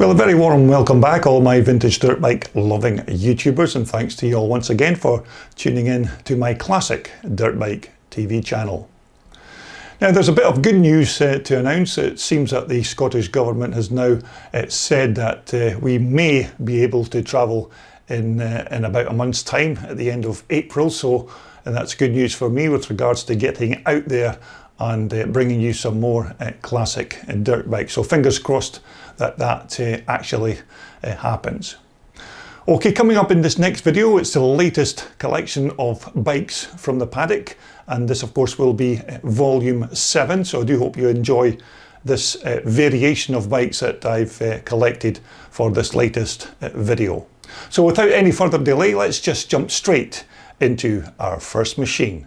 Well, a very warm welcome back, all my vintage dirt bike loving YouTubers, and thanks to you all once again for tuning in to my classic dirt bike TV channel. Now, there's a bit of good news to announce. It seems that the Scottish Government has now said that we may be able to travel in about a month's time at the end of April, and that's good news for me with regards to getting out there and bringing you some more classic dirt bikes. So fingers crossed that actually happens. Okay, coming up in this next video, it's the latest collection of bikes from the Paddock, and this of course will be volume 7, so I do hope you enjoy this variation of bikes that I've collected for this latest video. So without any further delay, let's just jump straight into our first machine.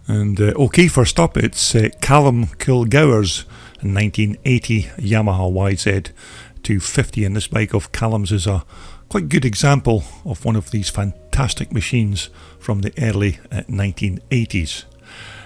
And okay, first up it's Callum Kilgour's 1980 Yamaha YZ250, and this bike of Callum's is a quite good example of one of these fantastic machines from the early 1980s.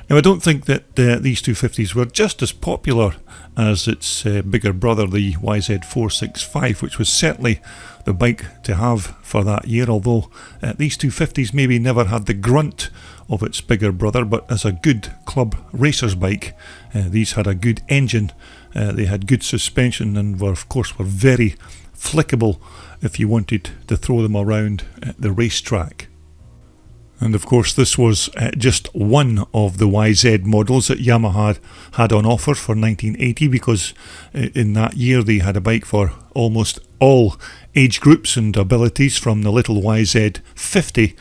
Now, I don't think that these 250s were just as popular as its bigger brother, the YZ465, which was certainly the bike to have for that year, although these 250s maybe never had the grunt of its bigger brother, but as a good club racer's bike, these had a good engine, they had good suspension, and were very flickable if you wanted to throw them around the racetrack. And of course this was just one of the YZ models that Yamaha had on offer for 1980, because in that year they had a bike for almost all age groups and abilities, from the little YZ250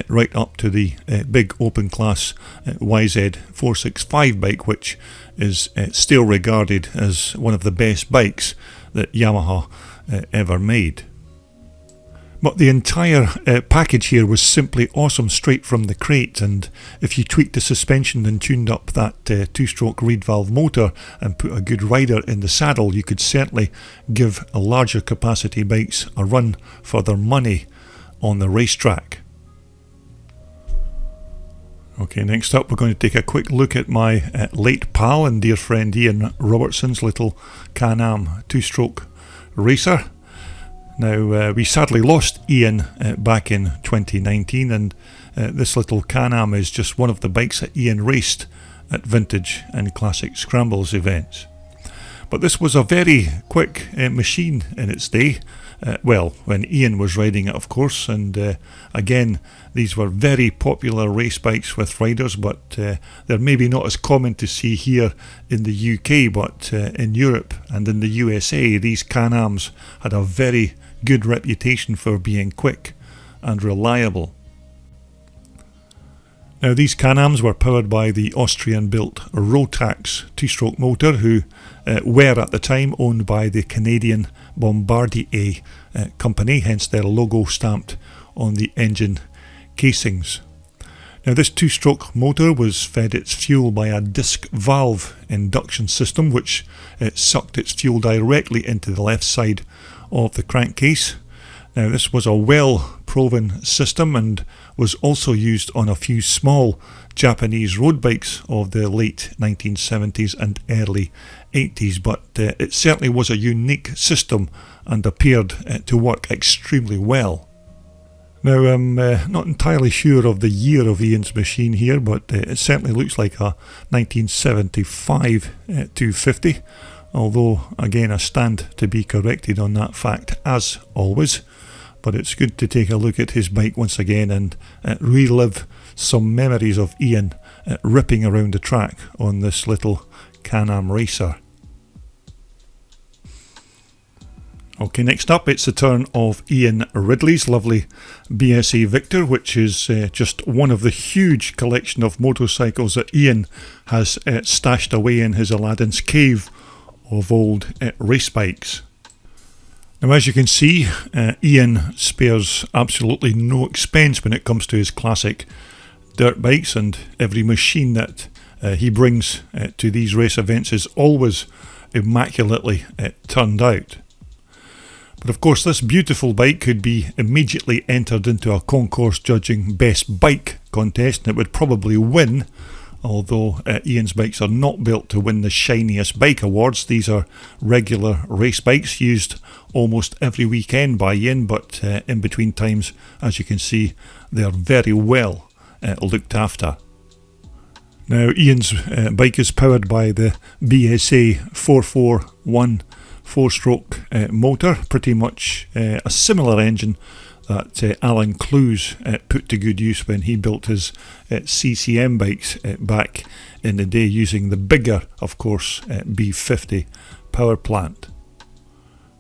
right up to the big open class YZ465 bike, which is still regarded as one of the best bikes that Yamaha ever made. But the entire package here was simply awesome straight from the crate, and if you tweaked the suspension and tuned up that two-stroke reed valve motor and put a good rider in the saddle, you could certainly give a larger capacity bikes a run for their money on the racetrack. Okay, next up we're going to take a quick look at my late pal and dear friend Ian Robertson's little Can-Am two-stroke racer. Now, we sadly lost Ian back in 2019, and this little Can-Am is just one of the bikes that Ian raced at vintage and classic scrambles events. But this was a very quick machine in its day, well, when Ian was riding it of course, and again, these were very popular race bikes with riders, but they're maybe not as common to see here in the UK, but in Europe and in the USA, these Can-Ams had a very good reputation for being quick and reliable. Now, these Can-Ams were powered by the Austrian-built Rotax two-stroke motor, who were at the time owned by the Canadian Bombardier company, hence their logo stamped on the engine casings. Now, this two-stroke motor was fed its fuel by a disc valve induction system, which sucked its fuel directly into the left side of the crankcase. Now, this was a well-proven system and was also used on a few small Japanese road bikes of the late 1970s and early 80s, but it certainly was a unique system and appeared to work extremely well. Now, I'm not entirely sure of the year of Ian's machine here, but it certainly looks like a 1975 250, although again I stand to be corrected on that fact as always. But it's good to take a look at his bike once again and relive some memories of Ian ripping around the track on this little Can-Am racer. Okay, next up it's the turn of Ian Ridley's lovely BSA Victor, which is just one of the huge collection of motorcycles that Ian has stashed away in his Aladdin's cave of old race bikes. Now, as you can see, Ian spares absolutely no expense when it comes to his classic dirt bikes, and every machine that he brings to these race events is always immaculately turned out. But of course, this beautiful bike could be immediately entered into a concourse judging best bike contest, and it would probably win Although Ian's bikes are not built to win the shiniest bike awards, these are regular race bikes used almost every weekend by Ian, but in between times, as you can see, they are very well looked after. Now, Ian's bike is powered by the BSA 441 4-stroke motor, pretty much a similar engine that Alan Clues put to good use when he built his CCM bikes back in the day, using the bigger, of course, B50 power plant.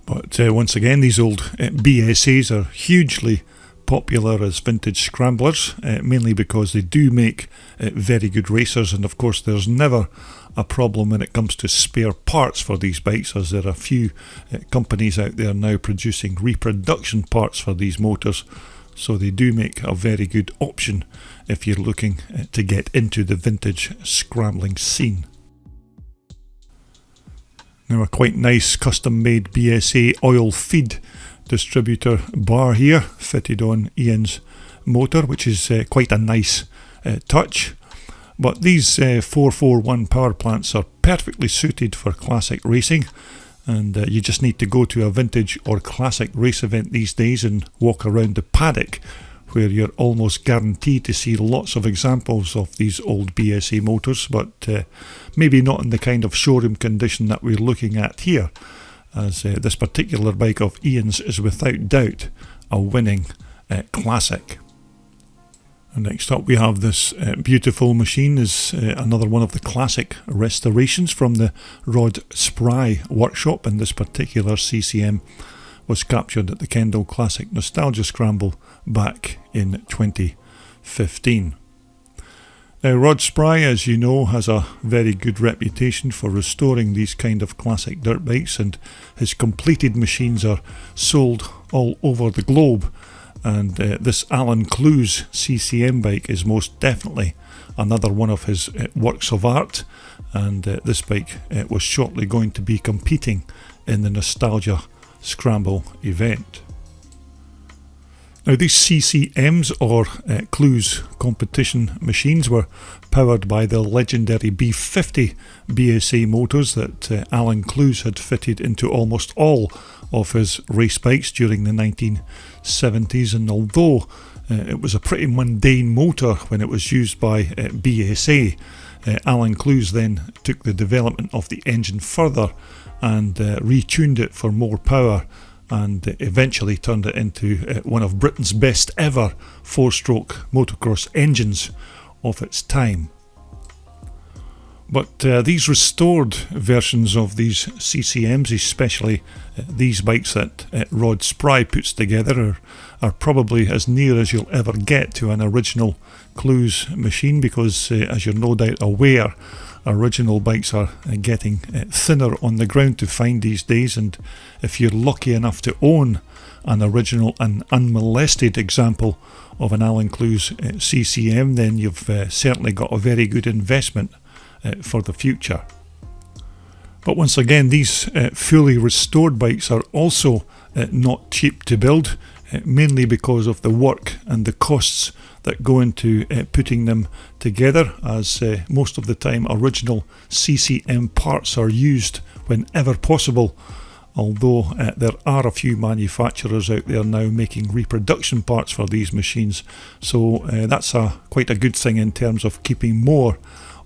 But once again, these old BSAs are hugely popular as vintage scramblers, mainly because they do make very good racers, and of course there's never a problem when it comes to spare parts for these bikes, as there are a few companies out there now producing reproduction parts for these motors, so they do make a very good option if you're looking to get into the vintage scrambling scene. Now, a quite nice custom made BSA oil feed distributor bar here fitted on Ian's motor, which is quite a nice touch. But these 441 power plants are perfectly suited for classic racing, and you just need to go to a vintage or classic race event these days and walk around the paddock, where you're almost guaranteed to see lots of examples of these old BSA motors, but maybe not in the kind of showroom condition that we're looking at here, as this particular bike of Ian's is without doubt a winning classic. And next up we have this beautiful machine, is another one of the classic restorations from the Rod Spry workshop, and this particular CCM was captured at the Kendall Classic Nostalgia Scramble back in 2015. Now, Rod Spry, as you know, has a very good reputation for restoring these kind of classic dirt bikes, and his completed machines are sold all over the globe. And this Alan Clues CCM bike is most definitely another one of his works of art, and this bike was shortly going to be competing in the Nostalgia Scramble event. Now, these CCMs, or Clues competition machines, were powered by the legendary B50 BSA motors that Alan Clues had fitted into almost all of his race bikes during the 1970s, and although it was a pretty mundane motor when it was used by BSA, Alan Clues then took the development of the engine further and retuned it for more power, and eventually turned it into one of Britain's best ever 4-stroke motocross engines of its time. But these restored versions of these CCMs, especially these bikes that Rod Spry puts together, are probably as near as you'll ever get to an original Clues machine, because as you're no doubt aware, original bikes are getting thinner on the ground to find these days, and if you're lucky enough to own an original and unmolested example of an Alan Clues CCM, then you've certainly got a very good investment for the future. But once again, these fully restored bikes are also not cheap to build, mainly because of the work and the costs that go into putting them together, as most of the time original CCM parts are used whenever possible, although there are a few manufacturers out there now making reproduction parts for these machines, so that's quite a good thing in terms of keeping more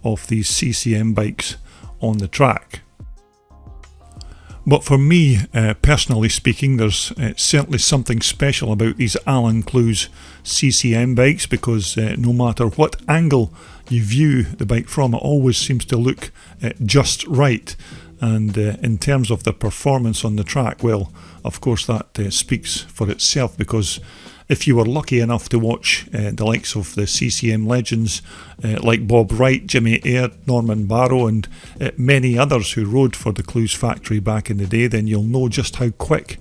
of these CCM bikes on the track. But for me, personally speaking, there's certainly something special about these Alan Clues CCM bikes, because no matter what angle you view the bike from, it always seems to look just right. And in terms of the performance on the track, well, of course that speaks for itself, because if you were lucky enough to watch the likes of the CCM legends like Bob Wright, Jimmy Aird, Norman Barrow, and many others who rode for the Clues factory back in the day, then you'll know just how quick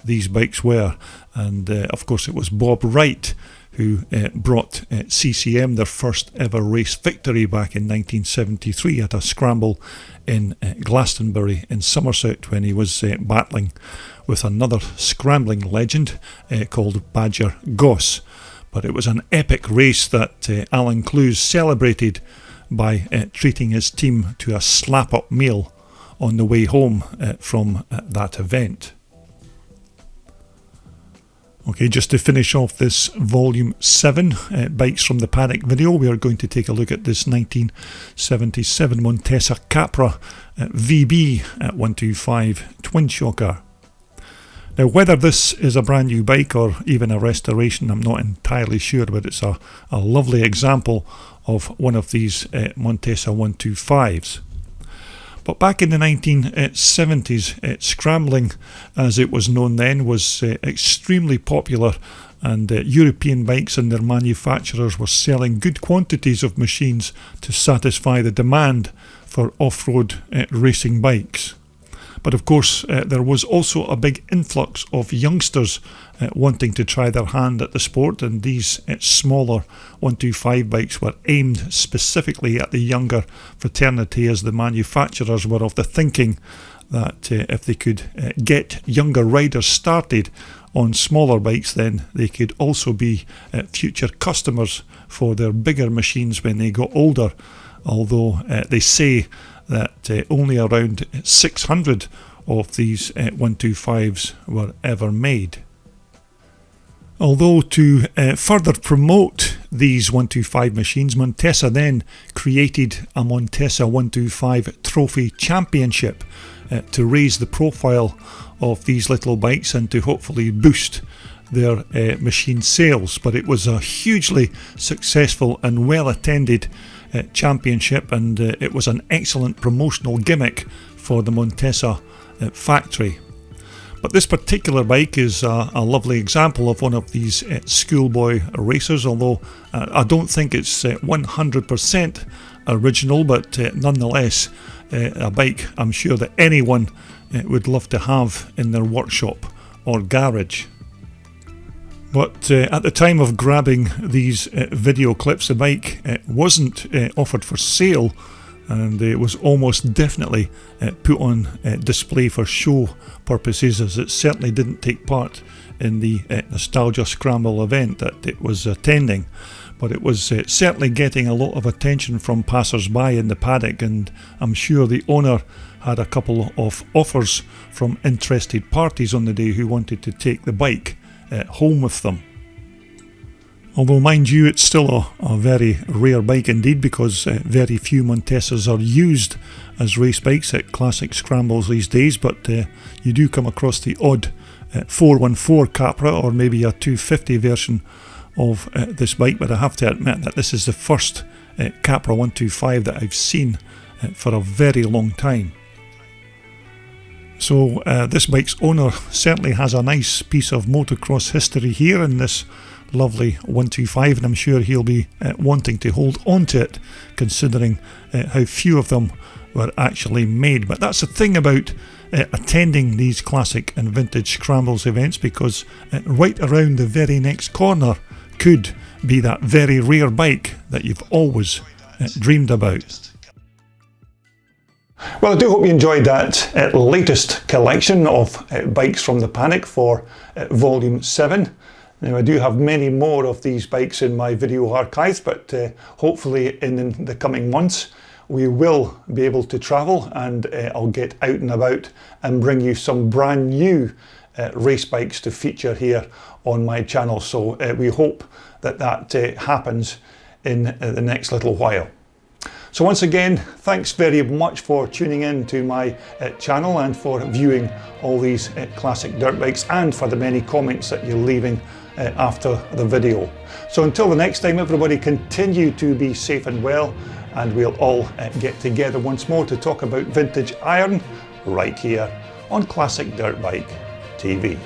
these bikes were. And of course it was Bob Wright who brought CCM their first ever race victory back in 1973 at a scramble in Glastonbury in Somerset, when he was battling with another scrambling legend called Badger Goss. But it was an epic race that Alan Clues celebrated by treating his team to a slap-up meal on the way home from that event. Okay, just to finish off this Volume 7 Bikes from the Paddock video, we are going to take a look at this 1977 Montesa Capra VB 125 twin shocker. Now, whether this is a brand new bike or even a restoration, I'm not entirely sure, but it's a lovely example of one of these Montesa 125s. But back in the 1970s, scrambling, as it was known then, was extremely popular, and European bikes and their manufacturers were selling good quantities of machines to satisfy the demand for off-road racing bikes. But of course, there was also a big influx of youngsters wanting to try their hand at the sport, and these smaller 125 bikes were aimed specifically at the younger fraternity, as the manufacturers were of the thinking that if they could get younger riders started on smaller bikes, then they could also be future customers for their bigger machines when they got older, although they say that only around 600 of these 125s were ever made. Although to further promote these 125 machines, Montesa then created a Montesa 125 Trophy Championship to raise the profile of these little bikes and to hopefully boost their machine sales. But it was a hugely successful and well attended championship, and it was an excellent promotional gimmick for the Montesa factory. But this particular bike is a lovely example of one of these schoolboy racers, although I don't think it's 100% original, but nonetheless a bike I'm sure that anyone would love to have in their workshop or garage. But at the time of grabbing these video clips, the bike wasn't offered for sale, and it was almost definitely put on display for show purposes, as it certainly didn't take part in the Nostalgia Scramble event that it was attending. But it was certainly getting a lot of attention from passers-by in the paddock, and I'm sure the owner had a couple of offers from interested parties on the day who wanted to take the bike home with them. Although, mind you, it's still a very rare bike indeed, because very few Montesas are used as race bikes at classic scrambles these days, but you do come across the odd 414 Capra or maybe a 250 version of this bike, but I have to admit that this is the first Capra 125 that I've seen for a very long time. So this bike's owner certainly has a nice piece of motocross history here in this lovely 125, and I'm sure he'll be wanting to hold on to it, considering how few of them were actually made. But that's the thing about attending these classic and vintage scrambles events, because right around the very next corner could be that very rare bike that you've always dreamed about. Well, I do hope you enjoyed that latest collection of bikes from the Paddock for Volume 7. Now, I do have many more of these bikes in my video archives, but hopefully in the coming months we will be able to travel, and I'll get out and about and bring you some brand new race bikes to feature here on my channel. So we hope that happens in the next little while. So once again, thanks very much for tuning in to my channel and for viewing all these classic dirt bikes, and for the many comments that you're leaving after the video. So until the next time, everybody, continue to be safe and well, and we'll all get together once more to talk about vintage iron right here on Classic Dirt Bike TV.